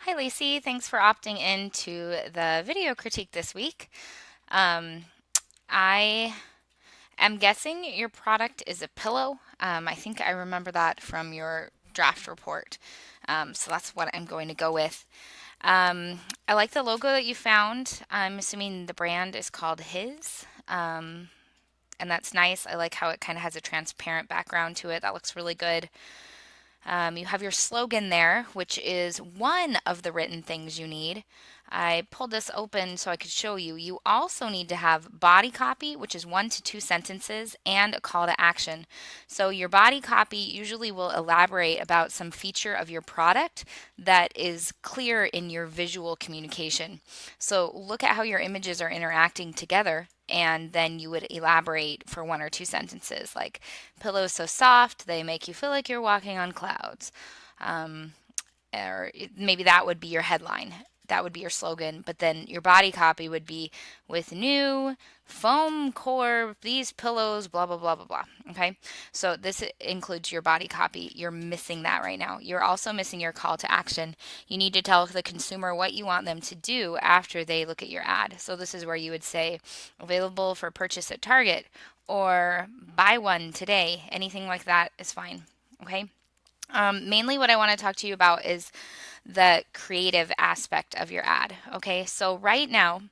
Hi, Lacy. Thanks for opting into the video critique this week. Um, I am guessing your product is a pillow. I think I remember that from your draft report. So that's what I'm going to go with. I like the logo that you found. I'm assuming the brand is called His. And that's nice. I like how it kind of has a transparent background to it. That looks really good. You have your slogan there, which is one of the written things you need. I pulled this open so I could show you. You also need to have body copy, which is 1 to 2 sentences, and a call to action. So, your body copy usually will elaborate about some feature of your product that is clear in your visual communication. So, look at how your images are interacting together, and then you would elaborate for 1 or 2 sentences like, pillows so soft, they make you feel like you're walking on clouds. Um, or maybe that would be your headline. That would be your slogan. But then your body copy would be with new foam core, these pillows, blah, blah, blah, blah, blah. Okay. So this includes your body copy. You're missing that right now. You're also missing your call to action. You need to tell the consumer what you want them to do after they look at your ad. So this is where you would say available for purchase at Target or buy one today. Anything like that is fine. Okay. Mainly, what I want to talk to you about is the creative aspect of your ad. Okay, so right now,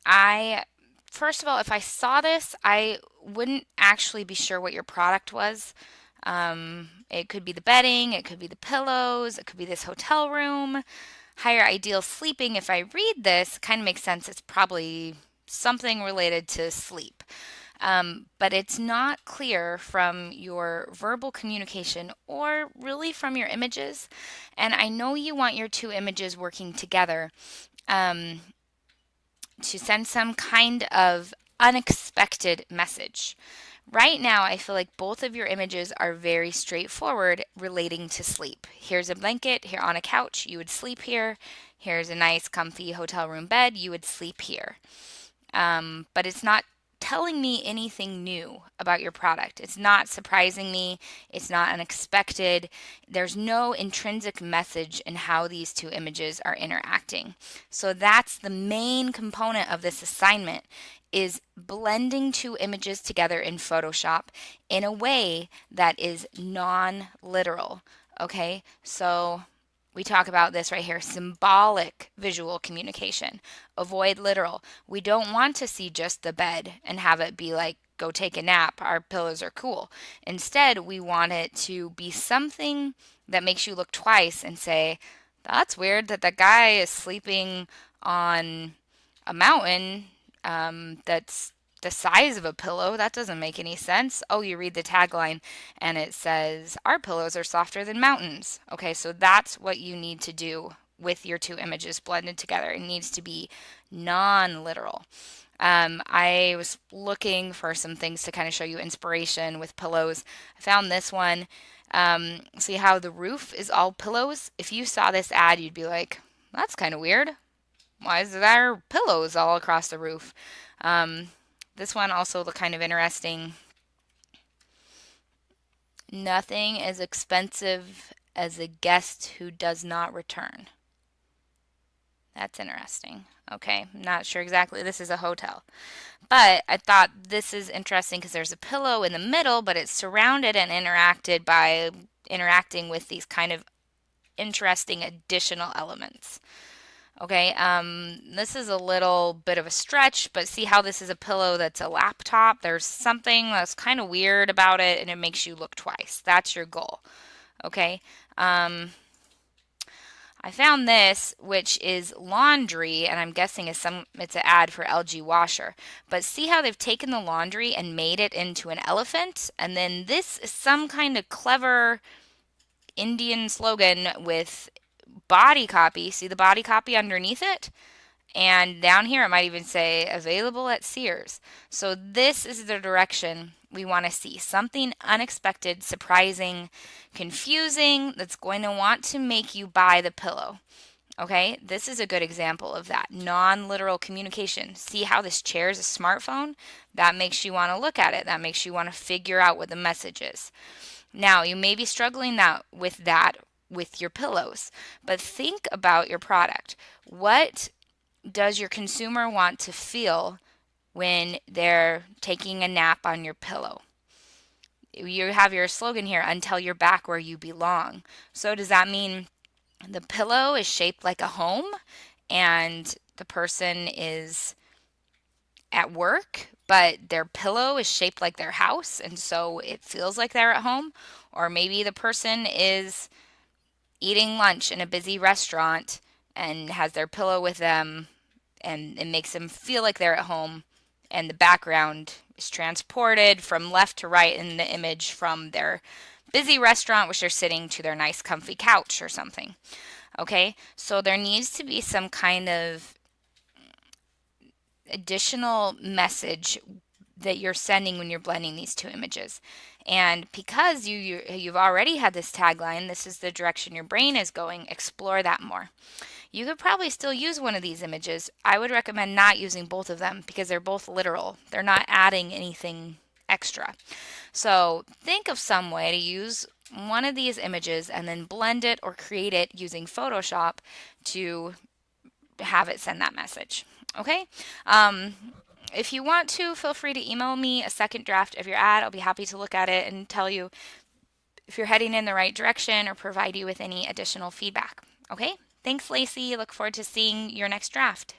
I first of all, if I saw this, I wouldn't actually be sure what your product was. It could be the bedding, it could be the pillows, it could be this hotel room. Higher ideal sleeping, if I read this, kind of makes sense. It's probably something related to sleep. But it's not clear from your verbal communication or really from your images. And I know you want your two images working together um, to send some kind of unexpected message. Right now, I feel like both of your images are very straightforward relating to sleep. Here's a blanket, here on a couch, you would sleep here. Here's a nice, comfy hotel room bed, you would sleep here. But it's not telling me anything new about your product. It's not surprising me. It's not unexpected. There's no intrinsic message in how these two images are interacting. So that's the main component of this assignment is blending two images together in Photoshop in a way that is non-literal. Okay? So we talk about this right here, symbolic visual communication. Avoid literal. We don't want to see just the bed and have it be like, go take a nap, our pillows are cool. Instead, we want it to be something that makes you look twice and say, that's weird that the guy is sleeping on a mountain that's the size of a pillow. That doesn't make any sense. Oh, you read the tagline and it says, our pillows are softer than mountains. Okay, so that's what you need to do with your two images blended together. It needs to be non literal. I was looking for some things to kind of show you inspiration with pillows. I found this one. See how the roof is all pillows? If you saw this ad, you'd be like, that's kind of weird. Why is there pillows all across the roof? Um, this one also looked kind of interesting. Nothing as expensive as a guest who does not return. That's interesting. Okay, I'm not sure exactly. This is a hotel. But I thought this is interesting because there's a pillow in the middle, but it's surrounded and interacted by interacting with these kind of interesting additional elements. Okay, this is a little bit of a stretch, but see how this is a pillow that's a laptop? There's something that's kind of weird about it and it makes you look twice. That's your goal. Okay, um, I found this, which is laundry, and I'm guessing it's an ad for LG washer. But see how they've taken the laundry and made it into an elephant? And then this is some kind of clever Indian slogan with body copy. See the body copy underneath it? And down here, it might even say available at Sears. So, this is the direction we want to see something unexpected, surprising, confusing that's going to want to make you buy the pillow. Okay, this is a good example of that non literal communication. See how this chair is a smartphone? That makes you want to look at it, that makes you want to figure out what the message is. Now, you may be struggling with that with your pillows. But think about your product. What does your consumer want to feel when they're taking a nap on your pillow? You have your slogan here, until you're back where you belong. So does that mean the pillow is shaped like a home and the person is at work, but their pillow is shaped like their house and so it feels like they're at home? Or maybe the person is eating lunch in a busy restaurant and has their pillow with them and it makes them feel like they're at home, and the background is transported from left to right in the image from their busy restaurant which they're sitting to their nice comfy couch or something. Okay, so there needs to be some kind of additional message that you're sending when you're blending these two images. And because you've already had this tagline, this is the direction your brain is going, explore that more. You could probably still use one of these images. I would recommend not using both of them because they're both literal. They're not adding anything extra. So think of some way to use one of these images and then blend it or create it using Photoshop to have it send that message. Okay? Um, if you want to, feel free to email me a second draft of your ad. I'll be happy to look at it and tell you if you're heading in the right direction or provide you with any additional feedback. Okay? Thanks, Lacy. Look forward to seeing your next draft.